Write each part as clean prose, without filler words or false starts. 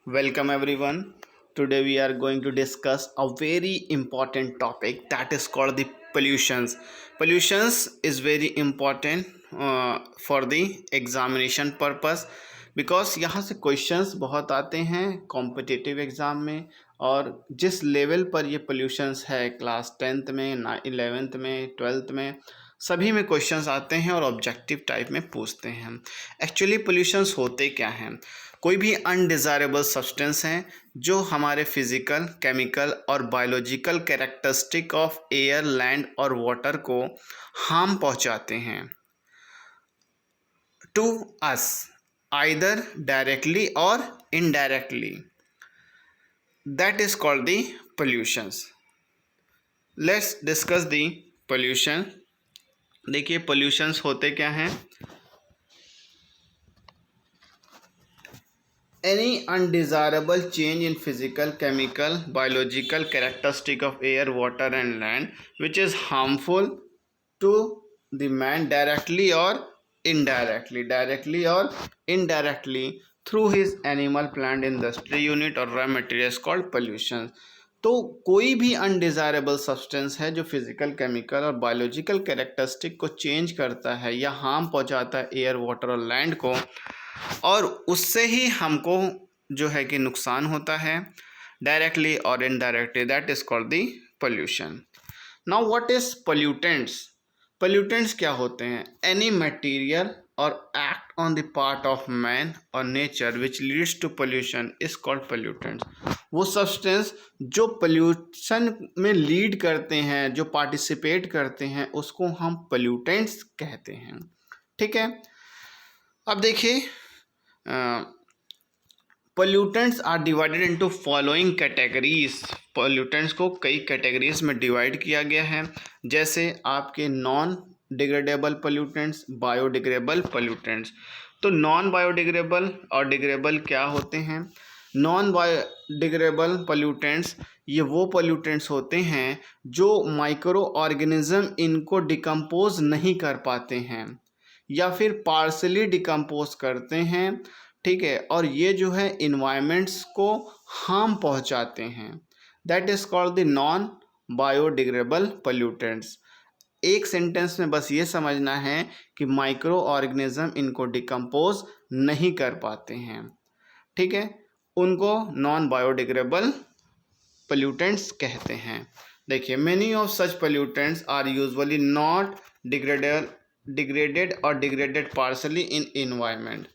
Welcome everyone. Today we are going to discuss a very important topic that is called the pollutions. Pollutions is very important for the examination purpose because यहाँ से questions बहुत आते हैं competitive exam में। और जिस level पर ये पोल्यूशंस है क्लास 10th में 11th में 12th में सभी में क्वेश्चंस आते हैं और ऑब्जेक्टिव टाइप में पूछते हैं। एक्चुअली पोल्यूशंस होते क्या हैं? कोई भी अनडिज़ायरेबल सब्सटेंस हैं जो हमारे फिज़िकल, केमिकल और biological characteristic of air, land और वाटर को हार्म पहुंचाते हैं टू अस आइदर डायरेक्टली और indirectly. That is called the pollutions. Let's discuss the pollution. देखिए पोल्यूशंस होते क्या हैं। Any undesirable change in physical, chemical, biological characteristic of air, water and land which is harmful to the man directly or indirectly through his animal, plant, industry unit or raw materials called pollution। तो कोई भी undesirable substance है जो physical, chemical और biological characteristic को change करता है या हार्म पहुंचाता है एयर, वाटर और लैंड को, और उससे ही हमको जो है कि नुकसान होता है डायरेक्टली और indirectly. That is called the pollution. Now what is pollutants? Pollutants क्या होते हैं? Any material or act on the part of man or nature which leads to pollution is called pollutants. वो सब्सटेंस जो pollution में lead करते हैं, जो participate करते हैं, उसको हम पोल्यूटेंट्स कहते हैं। ठीक है, अब देखिए pollutants are divided into following categories. Pollutants को कई कैटेगरीज में डिवाइड किया गया है, जैसे आपके non degradable pollutants, biodegradable pollutants. तो नॉन बायोडिग्रेडेबल और डिग्रेडेबल क्या होते हैं? नॉन बायोडिग्रेडेबल पोल्यूटेंट्स ये वो पोल्यूटेंट्स होते हैं जो माइक्रो ऑर्गेनिज्म इनको डिकम्पोज नहीं कर पाते हैं या फिर पार्सली डिकम्पोज करते हैं। ठीक है, और ये जो है इन्वायरमेंट्स को हार्म पहुंचाते हैं। That is called the non biodegradable pollutants. एक सेंटेंस में बस ये समझना है कि माइक्रो ऑर्गेनिज्म इनको डिकम्पोज नहीं कर पाते हैं। ठीक है, उनको नॉन बायोडिग्रेडेबल पोल्यूटेंट्स कहते हैं। देखिए many of such pollutants are usually not degraded और डिग्रेडेड पार्सली इन इन्वायरमेंट।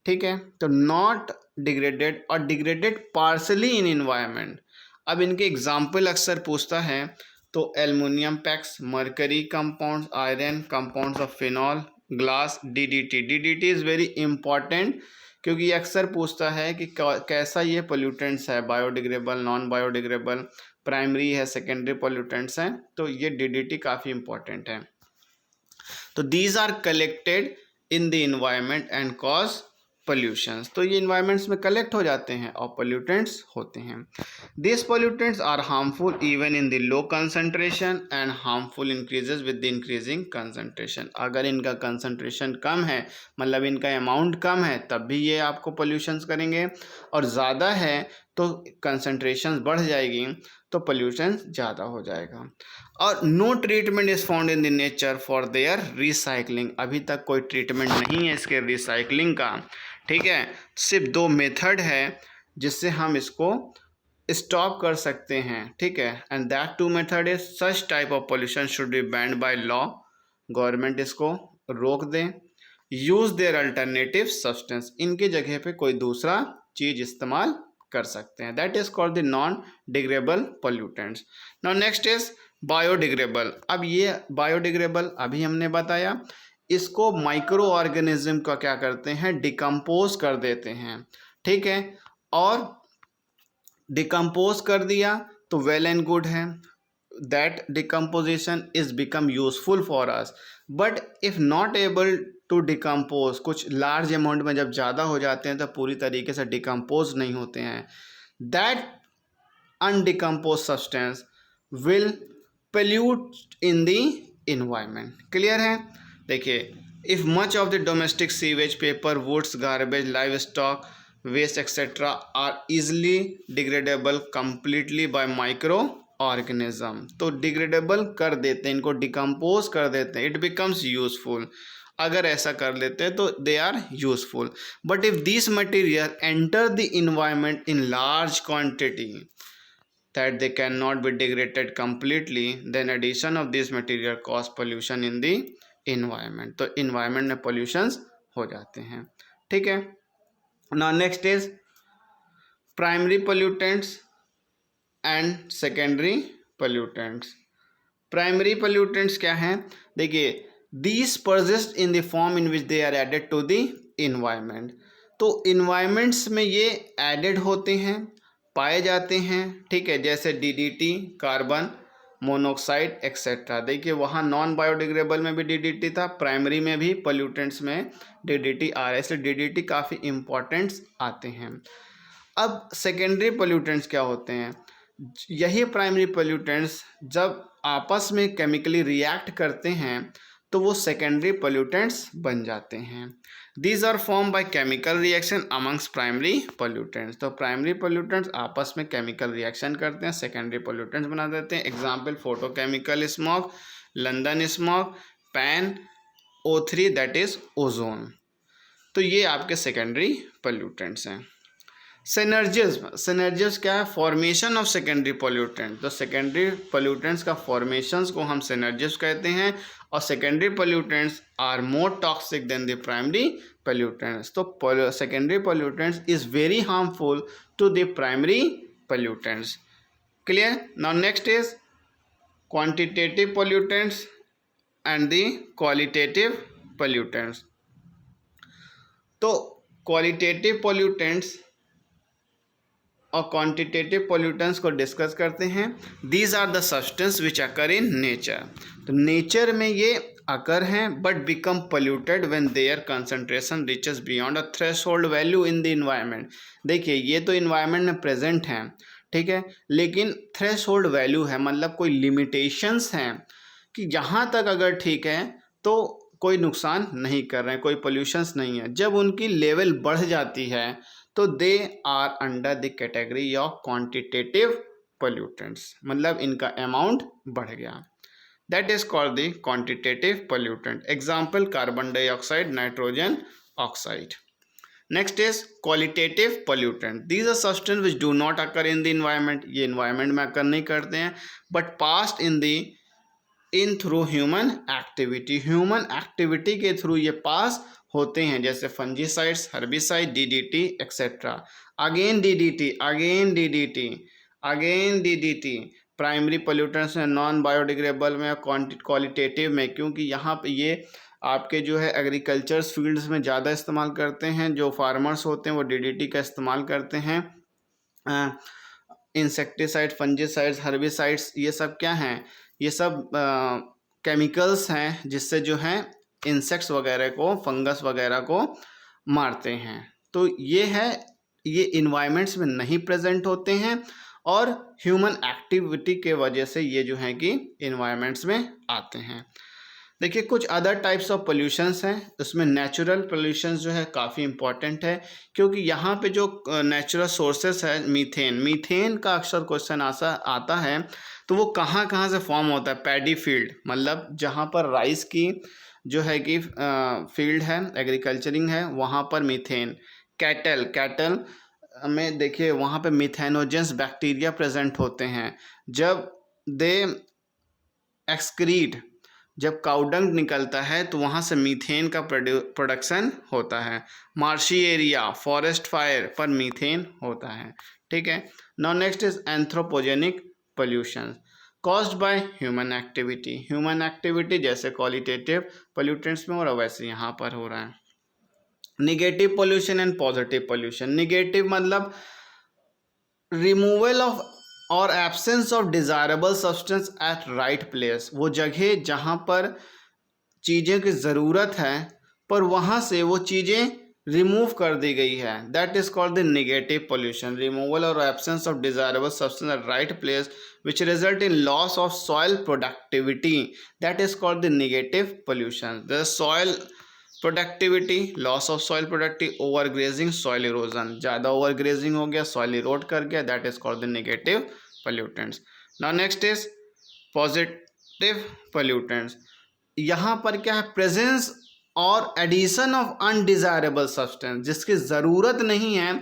ठीक है, तो नॉट डिग्रेडेड और डिग्रेडेड पार्सली इन इन्वायरमेंट। अब इनके एग्जाम्पल अक्सर पूछता है, तो aluminium packs, mercury compounds, iron compounds of phenol, glass, DDT. DDT is very important क्योंकि ये अक्सर पूछता है कि कैसा ये पोल्यूटेंट्स है, बायोडिग्रेडेबल, नॉन बायोडिग्रेडेबल, प्राइमरी है, सेकेंडरी पोल्यूटेंट्स हैं। तो ये डीडीटी काफ़ी इंपॉर्टेंट है। तो these are collected in the environment and cause pollutions. तो ये इन्वायरमेंट्स में कलेक्ट हो जाते हैं और पोल्यूटेंट्स होते हैं। This pollutants are harmful even in the low concentration and harmful increases with the increasing concentration. अगर इनका कंसंट्रेशन कम है, मतलब इनका अमाउंट कम है, तब भी ये आपको पोल्यूशंस करेंगे, और ज़्यादा है तो कंसंट्रेशन बढ़ जाएगी तो पोल्यूशन ज़्यादा हो जाएगा। और no treatment is found in the nature for their recycling. अभी तक कोई ट्रीटमेंट नहीं है इसके रिसाइकलिंग का। ठीक है, सिर्फ 2 मेथड है जिससे हम इसको स्टॉप कर सकते हैं। ठीक है, and that 2 method is such type of pollution should be band by law. Government इसको रोक दें। यूज देयर अल्टरनेटिव सब्सटेंस, इनके जगह पे कोई दूसरा चीज़ इस्तेमाल कर सकते हैं। That is called the non degradable pollutants. Now next is biodegradable. अब ये बायोडिग्रेडेबल अभी हमने बताया, इसको माइक्रो ऑर्गेनिज्म का क्या करते हैं, डिकम्पोज कर देते हैं। ठीक है, और डिकम्पोज कर दिया तो वेल एंड गुड है, that decomposition is become useful for us. But if not able to decompose, कुछ लार्ज अमाउंट में जब ज़्यादा हो जाते हैं तो पूरी तरीके से डिकम्पोज नहीं होते हैं, that undecompose substance will pollute in the environment. Clear है? देखिए, if much of the domestic sewage, paper, woods, garbage, live stock waste etc. are easily degradable completely by micro organism. तो डिग्रेडेबल कर देते हैं, इनको डिकम्पोज कर देते हैं, इट बिकम्स यूजफुल। अगर ऐसा कर लेते हैं तो they are useful. But if this material enter the environment in large quantity that they cannot be degraded completely, then addition of this material cause pollution in the environment। तो environment में pollutions हो जाते हैं, ठीक है। now next is primary pollutants and secondary pollutants। Primary pollutants क्या हैं? देखिए, these persist in the form in which they are added to the environment। तो environments में ये added होते हैं, पाए जाते हैं, ठीक है। जैसे DDT, कार्बन मोनोऑक्साइड एक्सेट्रा। देखिए वहाँ नॉन बायोडिग्रेडेबल में भी DDT था, प्राइमरी में भी पोल्यूटेंट्स में DDT आ रहा है, इसलिए DDT काफ़ी इम्पॉर्टेंट्स आते हैं। अब सेकेंडरी पोल्यूटेंट्स क्या होते हैं? यही प्राइमरी पोल्यूटेंट्स जब आपस में केमिकली रिएक्ट करते हैं तो वो सेकेंडरी पोल्यूटेंट्स बन जाते हैं। These are form by chemical reaction amongst primary pollutants. तो प्राइमरी पोल्यूटेंट्स आपस में केमिकल रिएक्शन करते हैं, सेकेंडरी पोल्यूटेंट्स बना देते हैं। Example photochemical smog, London smog, PAN O3 that is ozone. तो ये आपके सेकेंडरी पोल्यूटेंट्स हैं। सिनर्जिज्म, सिनर्जिज्म क्या है? Formation of secondary pollutant. तो सेकेंडरी पोल्यूटेंट्स का फॉर्मेशंस को हम सिनर्जिज्म कहते हैं, और secondary pollutants are more toxic then the primary pollutants. तो secondary pollutants is very harmful to the primary pollutants. Clear? Now next is quantitative pollutants and the qualitative pollutants. तो qualitative pollutants और quantitative pollutants को discuss करते हैं। These are the substance which occur in nature. तो nature में ये occur हैं but become polluted when their concentration reaches beyond a threshold value in the environment. देखिए ये तो इन्वायरमेंट में प्रेजेंट हैं, ठीक है, लेकिन थ्रेशोल्ड वैल्यू है, मतलब कोई लिमिटेशंस हैं कि यहाँ तक अगर ठीक है तो कोई नुकसान नहीं कर रहे हैं, कोई पोल्यूशंस नहीं है। जब उनकी लेवल बढ़ जाती है तो they are under the category of quantitative pollutants, मतलब इनका अमाउंट बढ़ गया। That is called the quantitative pollutant. Example carbon dioxide, nitrogen oxide. Next is qualitative pollutant. These are substance which do not occur in the environment. ये environment में occur नहीं करते हैं but passed in through human activity. Human activity के through ये pass होते हैं, जैसे fungicides, herbicide, DDT etcetera. Again DDT, again DDT, again DDT। Primary pollutants में नॉन बायोडिग्रेडेबल में, क्वालिटेटिव में, क्योंकि यहाँ पे ये आपके जो है एग्रीकल्चर फील्ड्स में ज़्यादा इस्तेमाल करते हैं। जो फार्मर्स होते हैं वो DDT का इस्तेमाल करते हैं। इंसेक्टिसाइड, फंजीसाइड्स, हर्बिसाइड्स, ये सब क्या हैं? ये सब केमिकल्स हैं जिससे जो है इंसेक्ट्स वगैरह को, फंगस वगैरह को मारते हैं। तो ये है, ये इन्वायरमेंट्स में नहीं प्रेजेंट होते हैं और ह्यूमन एक्टिविटी के वजह से ये जो है कि इन्वायरमेंट्स में आते हैं। देखिए कुछ अदर टाइप्स ऑफ पोल्यूशंस हैं, उसमें नेचुरल पोल्यूशंस जो है काफ़ी इंपॉर्टेंट है, क्योंकि यहाँ पे जो नेचुरल सोर्सेस है, मीथेन का अक्सर क्वेश्चन आता है। तो वो कहाँ कहाँ से फॉर्म होता है? पैडी फील्ड, मतलब जहाँ पर राइस की जो है कि फील्ड है, एग्रीकल्चरिंग है, वहाँ पर मीथेन। कैटल में देखिए वहाँ पे मिथेनोजेंस बैक्टीरिया प्रेजेंट होते हैं। जब दे एक्सक्रीट, जब काउडंग निकलता है तो वहाँ से मीथेन का प्रोडक्शन होता है। मार्शी एरिया, फॉरेस्ट फायर पर मीथेन होता है, ठीक है। Now next is anthropogenic pollution caused by human activity. Human activity जैसे क्वालिटेटिव पोल्यूटेंट्स में हो रहा है वैसे यहाँ पर हो रहा है। Negative pollution and positive pollution. Negative मतलब रिमूवल ऑफ और absence of desirable substance at right place. वो जगह जहाँ पर चीज़ें की ज़रूरत है पर वहाँ से वो चीज़ें रिमूव कर दी गई है, that is called the negative pollution. Removal or absence of desirable substance at right place which result in loss of soil productivity, that is called the negative pollution. The soil productivity, loss of soil productive, over grazing, soil erosion, ज़्यादा over grazing हो गया, soil erode कर गया, that is called the negative pollutants. Now next is positive pollutants. यहाँ पर क्या है, presence और एडिशन ऑफ अनडिजायरेबल सब्सटेंस, जिसकी ज़रूरत नहीं है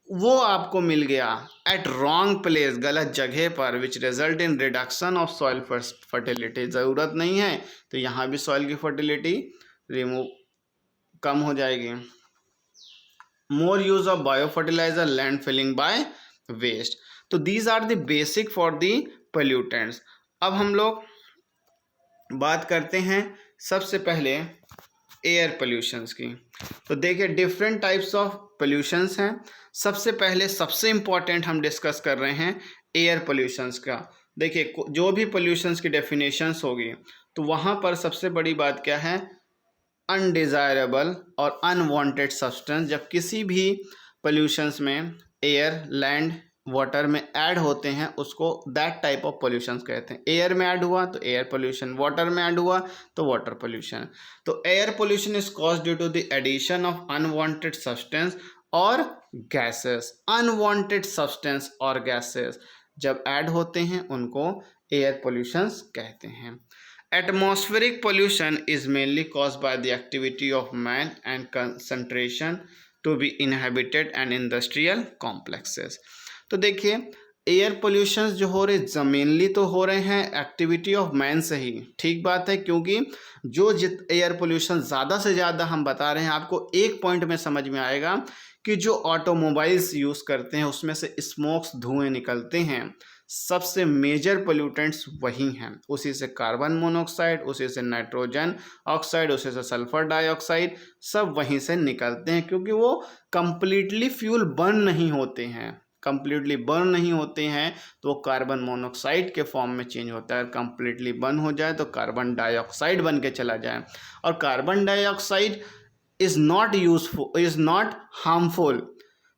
वो आपको मिल गया एट रॉन्ग प्लेस, गलत जगह पर, विच result in reduction of soil fertility. ज़रूरत नहीं है तो यहाँ भी सॉइल की फर्टिलिटी रिमूव कम हो जाएगी। More use of bio fertiliser, land filling by waste. तो these are the basic for the pollutants. अब हम लोग बात करते हैं सबसे पहले एयर पोल्यूशंस की। तो देखिए डिफरेंट टाइप्स ऑफ पोल्यूशंस हैं। सबसे पहले सबसे इम्पॉर्टेंट हम डिस्कस कर रहे हैं एयर पोल्यूशंस का। देखिए जो भी पोल्यूशंस की डेफिनेशंस होगी तो वहाँ पर सबसे बड़ी बात क्या है, अनडिज़ायरेबल और अनवांटेड सब्सटेंस। जब किसी भी पोल्यूशंस में एयर, लैंड, वाटर में ऐड होते हैं उसको दैट टाइप ऑफ पोल्यूशन कहते हैं। एयर में ऐड हुआ तो एयर पोल्यूशन, वाटर में ऐड हुआ तो वाटर पोल्यूशन। तो air pollution is cause due to the addition of unwanted substance और गैसेस। अनवांटेड सब्सटेंस और गैसेस जब ऐड होते हैं उनको एयर पोल्यूशंस कहते हैं। Atmospheric pollution is mainly caused by the activity of man and concentration to be inhabited and industrial complexes। तो देखिए एयर पोल्यूशन जो हो रहे ज़मीनली तो हो रहे हैं एक्टिविटी ऑफ मैन से ही, ठीक बात है, क्योंकि जो एयर पोल्यूशन ज़्यादा से ज़्यादा हम बता रहे हैं आपको एक पॉइंट में समझ में आएगा कि जो ऑटोमोबाइल्स यूज़ करते हैं उसमें से स्मोक्स, धुएँ निकलते हैं, सबसे मेजर पोल्यूटेंट्स वही हैं। उसी से कार्बन मोनोऑक्साइड, उसी से नाइट्रोजन ऑक्साइड, उसी से सल्फर डाइऑक्साइड, सब वहीं से निकलते हैं, क्योंकि वो कंप्लीटली फ्यूल बर्न नहीं होते हैं। कंप्लीटली बर्न नहीं होते हैं तो वो कार्बन मोनोऑक्साइड के फॉर्म में चेंज होता है। कंप्लीटली बर्न हो जाए तो कार्बन डाइऑक्साइड बन के चला जाए। और carbon dioxide is not useful, is not harmful,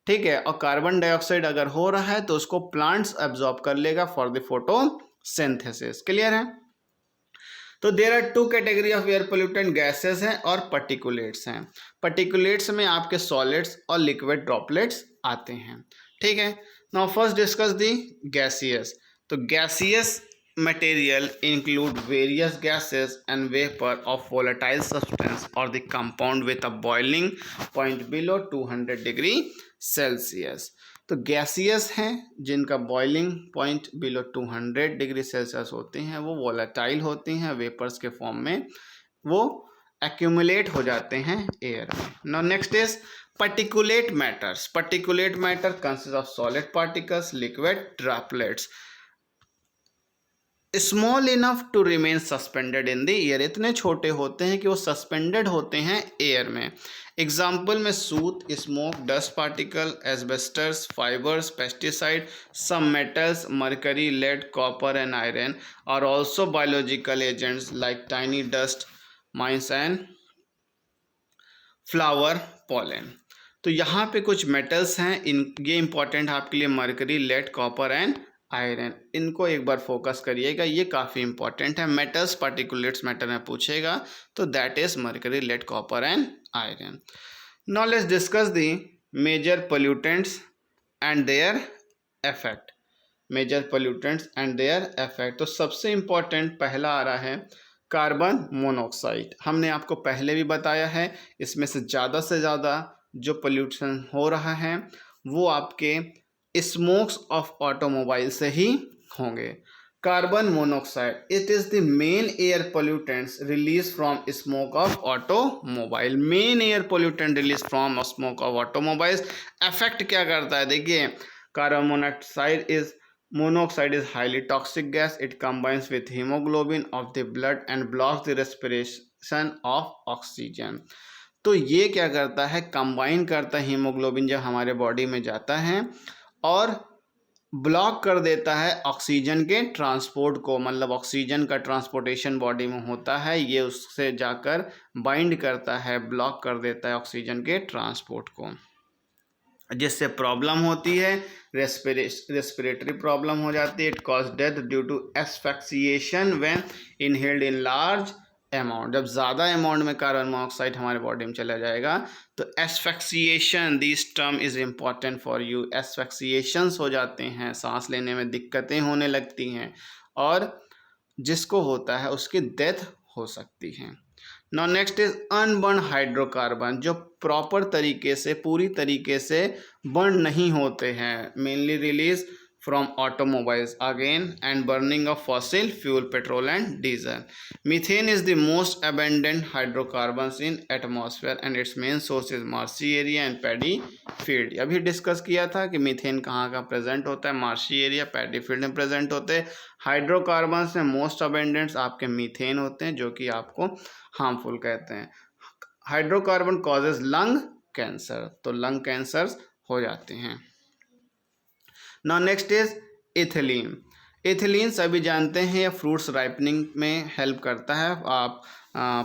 ठीक है। और कार्बन डाइऑक्साइड अगर हो रहा है तो उसको प्लांट्स एब्जॉर्ब कर लेगा फॉर द फोटोसिंथेसिस। क्लियर है। तो there are two category of air pollutant, gases हैं और पर्टिकुलेट्स हैं। पर्टिकुलेट्स में आपके सॉलिड्स और लिक्विड ड्रॉपलेट्स आते हैं, ठीक है। नाउ फर्स्ट डिस्कस दी गैसियस। तो gaseous material include various gases and vapor of volatile substance or the compound with a boiling point below 200 degree Celsius. तो गैसियस हैं जिनका boiling point below 200 degree Celsius होते हैं, वो वोलेटाइल होते हैं, vapours के फॉर्म में वो एक्यूमुलेट हो जाते हैं एयर में। Now next is particulate matters। particulate matter consists of solid particles, liquid droplets small enough to remain suspended in the air. इतने छोटे होते हैं कि वो सस्पेंडेड होते हैं एयर में। एग्जाम्पल में soot, smoke, dust particle, asbestos, fibres, pesticide, some metals, mercury, lead, copper and iron are also biological agents like tiny dust mites and flower pollen. तो यहाँ पे कुछ मेटल्स हैं, ये इंपॉर्टेंट आपके लिए, mercury, lead, copper and iron. इनको एक बार फोकस करिएगा, ये काफ़ी इंपॉर्टेंट है। मेटल्स पार्टिकुलेट्स मैटर में पूछेगा तो that is mercury, lead, copper and iron. Now let's discuss the major pollutants and their effect. Major pollutants and their effect. तो सबसे इंपॉर्टेंट पहला आ रहा है कार्बन मोनोऑक्साइड। हमने आपको पहले भी बताया है, इसमें से ज़्यादा जो पोल्यूशन हो रहा है वो आपके स्मोक्स ऑफ ऑटोमोबाइल से ही होंगे। Carbon monoxide, it is the main air pollutants release from smoke of automobile. Main air pollutant release from smoke of automobiles. Effect क्या करता है, देखिए carbon monoxide is highly toxic gas. It combines with haemoglobin of the blood and blocks the respiration of oxygen. तो ये क्या करता है, combine करता है हीमोग्लोबिन जब हमारे बॉडी में जाता है और ब्लॉक कर देता है ऑक्सीजन के ट्रांसपोर्ट को, मतलब ऑक्सीजन का ट्रांसपोर्टेशन बॉडी में होता है, ये उससे जाकर बाइंड करता है, ब्लॉक कर देता है ऑक्सीजन के ट्रांसपोर्ट को, जिससे प्रॉब्लम होती है, रेस्पिरेटरी प्रॉब्लम हो जाती है। It cause death due to asphyxiation when inhaled in large amount, जब ज़्यादा अमाउंट में कार्बन मोनोऑक्साइड हमारे बॉडी में चला जाएगा तो asphyxiation, this term is important for you, asphyxiations हो जाते हैं, सांस लेने में दिक्कतें होने लगती हैं और जिसको होता है उसकी डेथ हो सकती है। Now next is unburn hydrocarbon, जो प्रॉपर तरीके से, पूरी तरीके से बर्न नहीं होते हैं, mainly release from automobiles again and burning of fossil fuel, petrol and diesel. Methane is the most abundant hydrocarbons in atmosphere and its main source is marshy area and paddy field. अभी discuss किया था कि methane कहाँ का present होता है, marshy area, paddy field में present होते हैं। हाइड्रोकार्बन्स में मोस्ट अबेंडेंट्स आपके मीथेन होते हैं जो कि आपको हार्मफुल कहते हैं। हाइड्रोकार्बन कॉजेज लंग कैंसर, तो लंग कैंसर हो जाते हैं। Now next is ethylene. Ethylene सभी जानते हैं, ये फ्रूट्स राइपनिंग में हेल्प करता है। आप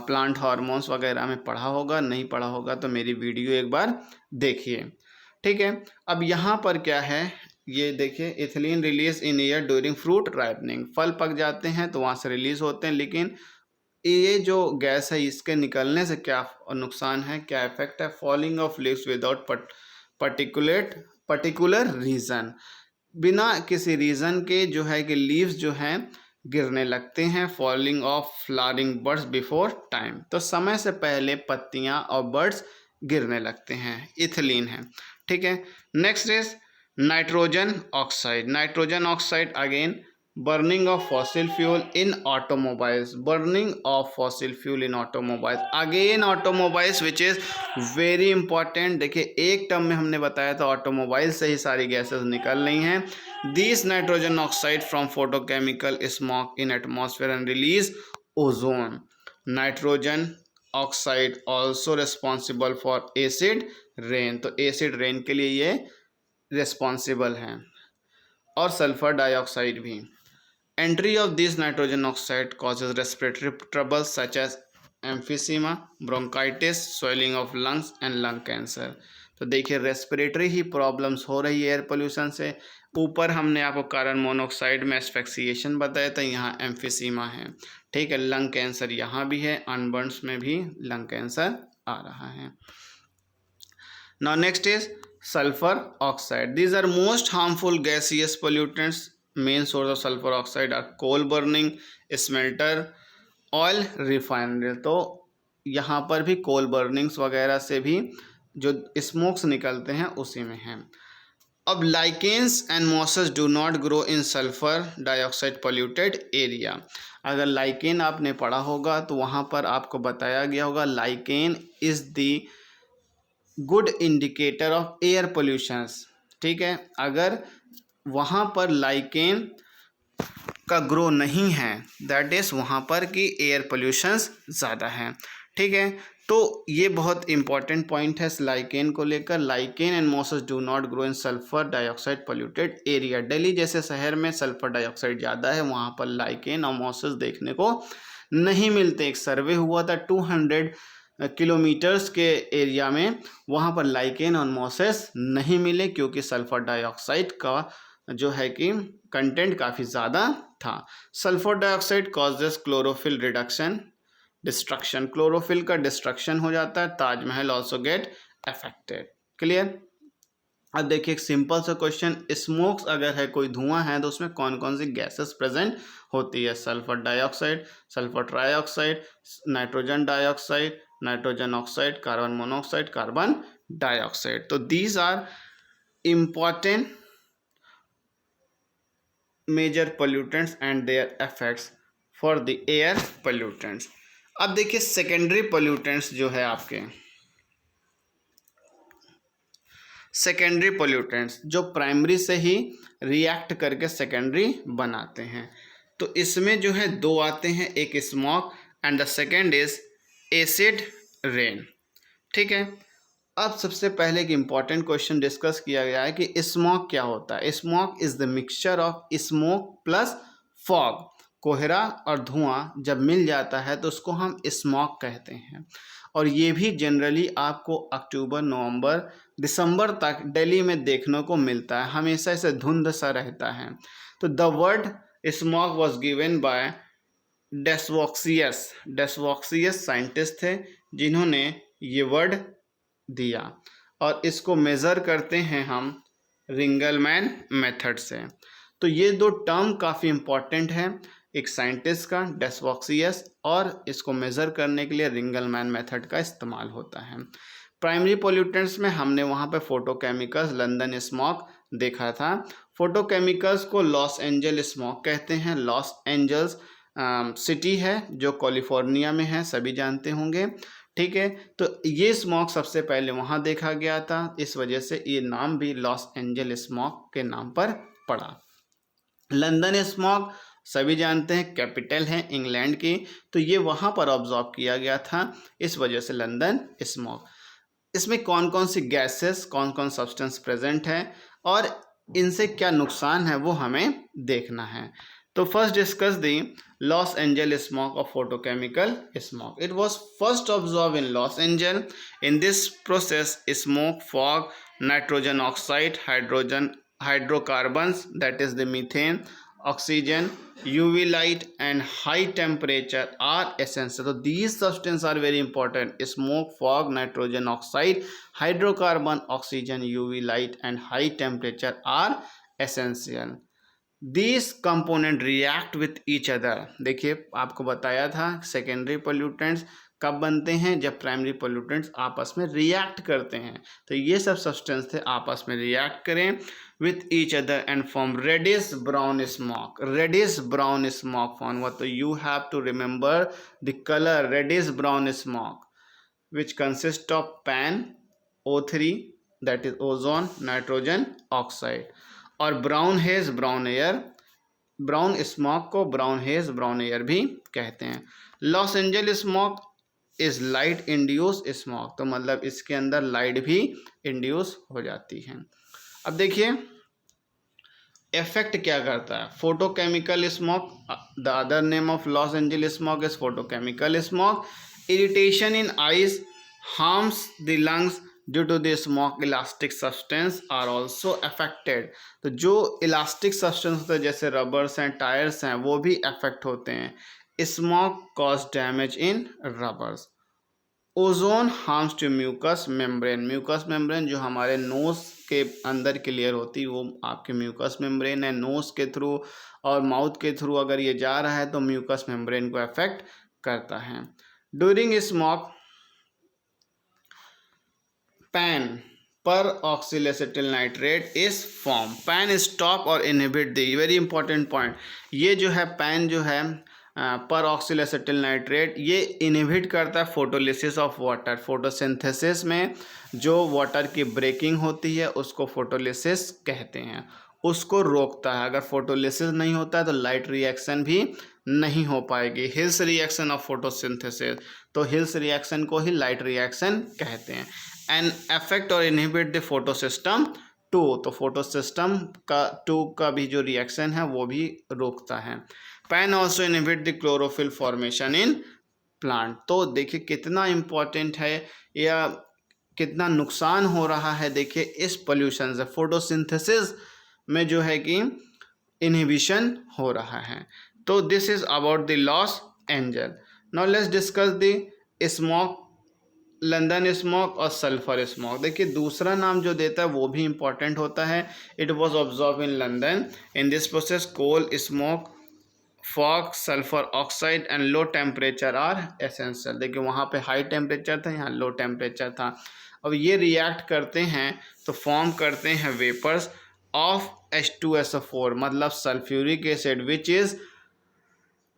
प्लांट हार्मोन्स वगैरह में पढ़ा होगा, नहीं पढ़ा होगा तो मेरी वीडियो एक बार देखिए, ठीक है। अब यहाँ पर क्या है, ये देखिए, ethylene release in air during fruit ripening, फल पक जाते हैं तो वहाँ से रिलीज होते हैं, लेकिन ये जो गैस है इसके निकलने से क्या नुकसान है, क्या इफेक्ट है, falling of leaves without particular reason, बिना किसी रीज़न के जो है कि लीव्स जो हैं गिरने लगते हैं। Falling of flowering birds before time, तो समय से पहले पत्तियां और बर्ड्स गिरने लगते हैं, इथिलीन है, ठीक है। Next is nitrogen oxide. Nitrogen oxide again burning of fossil fuel in automobiles, burning of fossil fuel in automobiles, again automobiles which is very important. देखिए एक टर्म में हमने बताया था ऑटोमोबाइल से ही सारी गैसेस निकल रही हैं। This nitrogen oxide from photochemical smoke in atmosphere and release ozone. Nitrogen oxide also responsible for acid rain, तो एसिड रेन के लिए ये रिस्पॉन्सिबल हैं, और सल्फर डाइऑक्साइड भी। Entry of these nitrogen oxide causes respiratory troubles such as emphysema, bronchitis, swelling of lungs and lung cancer. तो देखिए respiratory ही problems हो रही है एयर पोल्यूशन से। ऊपर हमने आपको कार्बन मोनोऑक्साइड में एस्फिक्सिएशन बताया था, यहाँ एम्फिसीमा है, ठीक है। लंग कैंसर यहाँ भी है, अनबर्न्स में भी लंग कैंसर आ रहा है। Now next is sulphur oxide. These are most harmful gaseous pollutants. Main source of sulphur oxide are coal burning, smelter, oil refinery, तो यहाँ पर भी कोल बर्निंग्स वगैरह से भी जो स्मोक्स निकलते हैं उसी में हैं। अब lichens and mosses do not grow in sulphur dioxide polluted area. अगर लाइकेन आपने पढ़ा होगा तो वहाँ पर आपको बताया गया होगा lichen is the good indicator of air pollutions, ठीक है। अगर वहाँ पर लाइकेन का ग्रो नहीं है, दैट इज़ वहाँ पर कि एयर पोल्यूशंस ज़्यादा हैं, ठीक है। तो ये बहुत इंपॉर्टेंट पॉइंट है लाइकेन को लेकर। Lichen and mosses do not grow in sulphur dioxide polluted area. Delhi जैसे शहर में सल्फर डाइऑक्साइड ज़्यादा है, वहाँ पर लाइकेन और मॉसेस देखने को नहीं मिलते। एक सर्वे हुआ था 200 किलोमीटर्स के एरिया में, वहाँ पर लाइकेन और मॉसेस नहीं मिले क्योंकि सल्फर डाइऑक्साइड का जो है कि कंटेंट काफ़ी ज़्यादा था। Sulphur dioxide causes chlorophyll reduction destruction, chlorophyll का डिस्ट्रक्शन हो जाता है। Taj Mahal also get affected. Clear. अब देखिए एक सिंपल सा क्वेश्चन, स्मोक्स अगर है, कोई धुआं है तो उसमें कौन कौन सी गैसेस प्रेजेंट होती है? Sulphur dioxide, sulphur trioxide, nitrogen dioxide, nitrogen oxide, carbon monoxide, carbon dioxide. तो these are important major pollutants and their effects for the air pollutants. अब देखिए सेकेंडरी पोल्यूटेंट्स जो है आपके, सेकेंडरी पोल्यूटेंट्स जो प्राइमरी से ही रिएक्ट करके सेकेंडरी बनाते हैं, तो इसमें जो है दो आते हैं, एक smog and the second is acid rain, ठीक है। अब सबसे पहले एक इम्पॉर्टेंट क्वेश्चन डिस्कस किया गया है कि स्मॉग क्या होता है। Smog is the mixture of smoke plus fog. कोहरा और धुआं जब मिल जाता है तो उसको हम स्मॉग कहते हैं, और ये भी जनरली आपको अक्टूबर, नवंबर, दिसंबर तक दिल्ली में देखने को मिलता है। हमेशा इसे धुंध सा रहता है। तो the word smog was given by Des Voeux scientist थे जिन्होंने ये वर्ड दिया, और इसको मेज़र करते हैं हम रिंगलमैन मेथड से। तो ये दो टर्म काफ़ी इम्पॉर्टेंट है, एक साइंटिस्ट का डेसवॉक्सियस, और इसको मेज़र करने के लिए रिंगलमैन मेथड का इस्तेमाल होता है। प्राइमरी पोल्यूटेंट्स में हमने वहाँ पे फोटोकेमिकल्स, लंदन स्मॉग देखा था। फोटोकेमिकल्स को लॉस एंजल स्मॉग कहते हैं। लॉस एंजल्स सिटी है जो कैलिफोर्निया में है, सभी जानते होंगे, ठीक है। तो ये स्मॉग सबसे पहले वहाँ देखा गया था, इस वजह से ये नाम भी लॉस एंजल स्मॉग के नाम पर पड़ा। लंदन स्मॉग सभी जानते हैं कैपिटल है इंग्लैंड की, तो ये वहाँ पर ऑब्जर्व किया गया था, इस वजह से लंदन स्मॉग। इसमें कौन कौन सी गैसेस, कौन कौन सब्सटेंस प्रेजेंट है और इनसे क्या नुकसान है वो हमें देखना है। तो first discuss the Los Angeles smog और photochemical smog. It was first observe in Los Angeles. In this process smoke, fog, nitrogen oxide, hydrocarbons, that is the methane, oxygen, UV light and high temperature are essential. So these substances are very important: smoke, fog, nitrogen oxide, hydrocarbon, oxygen, UV light and high temperature are essential. These component react with each other. देखिए आपको बताया था secondary pollutants कब बनते हैं, जब primary pollutants आपस में रिएक्ट करते हैं। तो ये सब सब्सटेंस थे आपस में रिएक्ट करें with each other and form reddish brown smoke. Reddish brown smoke form हुआ। तो you have to remember the color reddish brown smoke which consists of pan, O3, that is ozone, nitrogen oxide, और brown haze, brown air. Brown smog को brown haze, brown air भी कहते हैं। Los Angeles smog is light induced smog, तो मतलब इसके अंदर light भी इंड्यूस हो जाती है। अब देखिए इफेक्ट क्या करता है photochemical smog. The other name of Los Angeles smog is photochemical smog. Irritation in eyes, harms the lungs due to the smog. Elastic substance are also affected. तो जो इलास्टिक सब्सटेंस होते हैं जैसे रबर्स हैं, tyres हैं, वो भी affect होते हैं। Smog cause damage in rubbers. Ozone harms to mucus membrane. Mucus membrane जो हमारे नोज के अंदर की लेयर होती है वो आपके म्यूकस मेम्ब्रेन है। नोज के थ्रू और माउथ के थ्रू अगर ये जा रहा है तो म्यूकस मेम्ब्रेन को अफेक्ट करता है। During smoke PAN peroxy acetyl nitrate is form. PAN stop और inhibit the, very important point, ये जो है पैन जो है पर ऑक्सिल एसिटिल नाइट्रेट, ये इनहिबिट करता है फोटोलिसिस ऑफ वाटर। फोटोसिंथेसिस में जो वाटर की ब्रेकिंग होती है उसको फोटोलिसिस कहते हैं, उसको रोकता है। अगर फोटोलिसिस नहीं होता है तो लाइट रिएक्शन भी नहीं हो पाएगी। हिल्स रिएक्शन ऑफ फोटोसिंथेसिस, तो हिल्स रिएक्शन को ही लाइट रिएक्शन कहते हैं। एंड अफेक्ट और इनहिबिट द फोटोसिस्टम 2, तो फोटोसिस्टम का 2 का भी जो रिएक्शन है वो भी रोकता है। Pan also inhibit the chlorophyll formation in plant. तो देखिए कितना इम्पोर्टेंट है या कितना नुकसान हो रहा है देखिए इस पोल्यूशन से। फोटोसिंथेसिस में जो है कि इनहिबिशन हो रहा है। तो this is about the loss angel. Now let's discuss the smoke, London smoke और सल्फर स्मोक। देखिए दूसरा नाम जो देता है वो भी इम्पॉर्टेंट होता है। It was observe in London. In this process coal, smoke, fog, sulphur oxide and low temperature are essential. देखिए वहाँ पे हाई टेम्परेचर था, यहाँ लो टेम्परेचर था। अब ये रिएक्ट करते हैं तो फॉर्म करते हैं वेपर्स ऑफ H2SO4, मतलब sulphuric acid, which is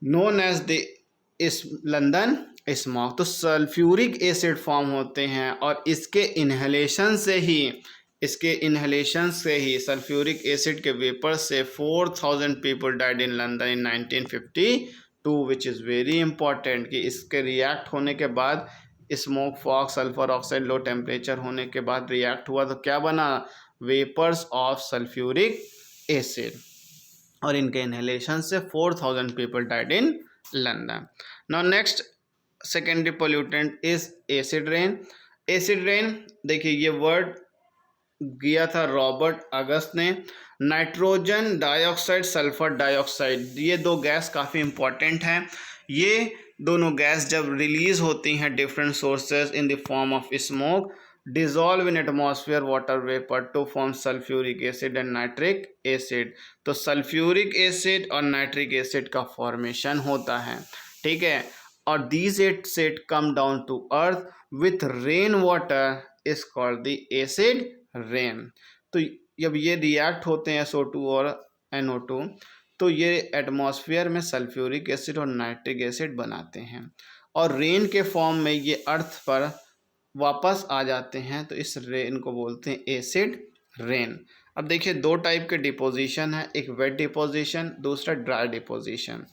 known as the London smog. तो सल्फ्यूरिक एसिड फॉर्म होते हैं और इसके इन्हेलेशन से ही सल्फ्यूरिक एसिड के वेपर से 4000 people died in London in 1952, which is very important कि इसके रिएक्ट होने के बाद smoke, fog, sulphur oxide low temperature होने के बाद रिएक्ट हुआ तो क्या बना, वेपर्स ऑफ सल्फ्यूरिक एसिड, और इनके इन्हेलेशन से 4000 people died in London. Now next secondary pollutant is acid rain. Acid rain देखिए ये वर्ड दिया था रॉबर्ट अगस्त ने। नाइट्रोजन डाइऑक्साइड, सल्फर डाइऑक्साइड, ये दो गैस काफ़ी इंपॉर्टेंट हैं। ये दोनों गैस जब रिलीज होती हैं different sources in the form of smoke, dissolve in atmosphere water vapour to form sulphuric acid and nitric acid. तो सल्फ्यूरिक एसिड और नाइट्रिक एसिड का फॉर्मेशन होता है, ठीक है। और these acid come down to earth with rain water is called the acid rain. तो जब ये रिएक्ट होते हैं SO2 और NO2, तो ये एटमॉस्फेयर में सल्फ्यूरिक एसिड और नाइट्रिक एसिड बनाते हैं और रेन के फॉर्म में ये अर्थ पर वापस आ जाते हैं, तो इस रेन को बोलते हैं एसिड रेन। अब देखिए दो टाइप के डिपोजिशन है, एक वेट डिपोजिशन, दूसरा dry deposition.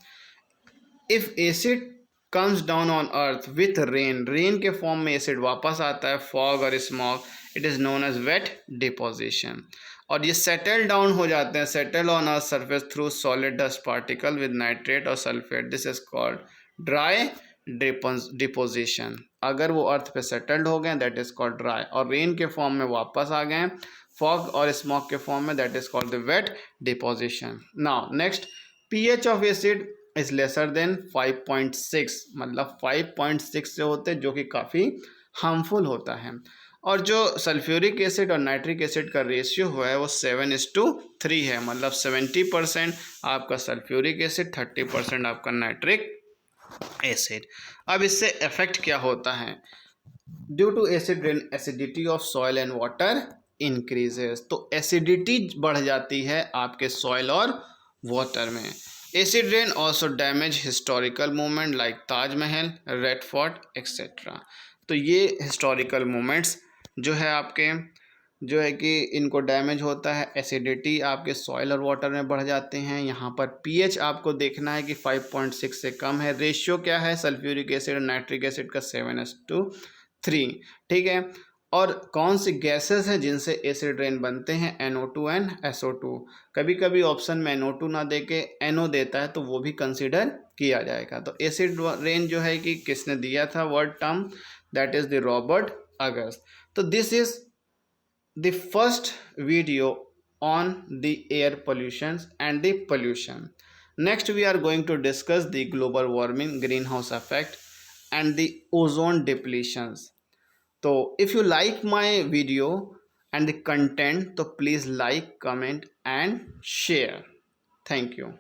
If acid comes down on earth with rain, rain के फॉर्म में एसिड वापस आता है, फॉग और smog, it is known as wet deposition. और ये सेटल डाउन हो जाते हैं, settle on earth surface through solid dust particle with nitrate और sulphate, this is called dry deposition. अगर वो अर्थ पे सेटल्ड हो गए दैट इज कॉल्ड ड्राई, और रेन के फॉर्म में वापस आ गए फॉग और स्मॉग के फॉर्म में, that is called the wet deposition. Now next, pH of acid is lesser than 5.6, मतलब 5.6 से होते जो कि काफ़ी हार्मफुल होता है। और जो सल्फ्यूरिक एसिड और नाइट्रिक एसिड का रेशियो हुआ है वो 7:3 है, मतलब 70% आपका सल्फ्यूरिक एसिड, 30% आपका नाइट्रिक एसिड। अब इससे इफेक्ट क्या होता है? Due to acid rain acidity of soil and water increases, तो एसिडिटी बढ़ जाती है आपके सॉइल और वाटर में। Acid rain also damage historical movement like Taj Mahal, Red Fort etcetera. तो ये हिस्टोरिकल मूवमेंट्स जो है आपके, जो है कि इनको डैमेज होता है, एसिडिटी आपके सॉइल और वाटर में बढ़ जाते हैं। यहाँ पर pH आपको देखना है कि 5.6 से कम है। रेशियो क्या है सल्फ्यूरिक एसिड और नाइट्रिक एसिड का? 7:3, ठीक है। और कौन सी गैसेस हैं जिनसे एसिड रेन बनते हैं? NO2 and SO2। कभी कभी ऑप्शन में NO2 ना दे के NO देता है तो वो भी कंसिडर किया जाएगा। तो एसिड रेन जो है कि किसने दिया था word term? That is the Robert August. तो this is the first video on the air pollution and the pollution. Next we are going to discuss the global warming, greenhouse effect and the ozone depletions. So if you like my video and the content, so please like, comment and share. Thank you.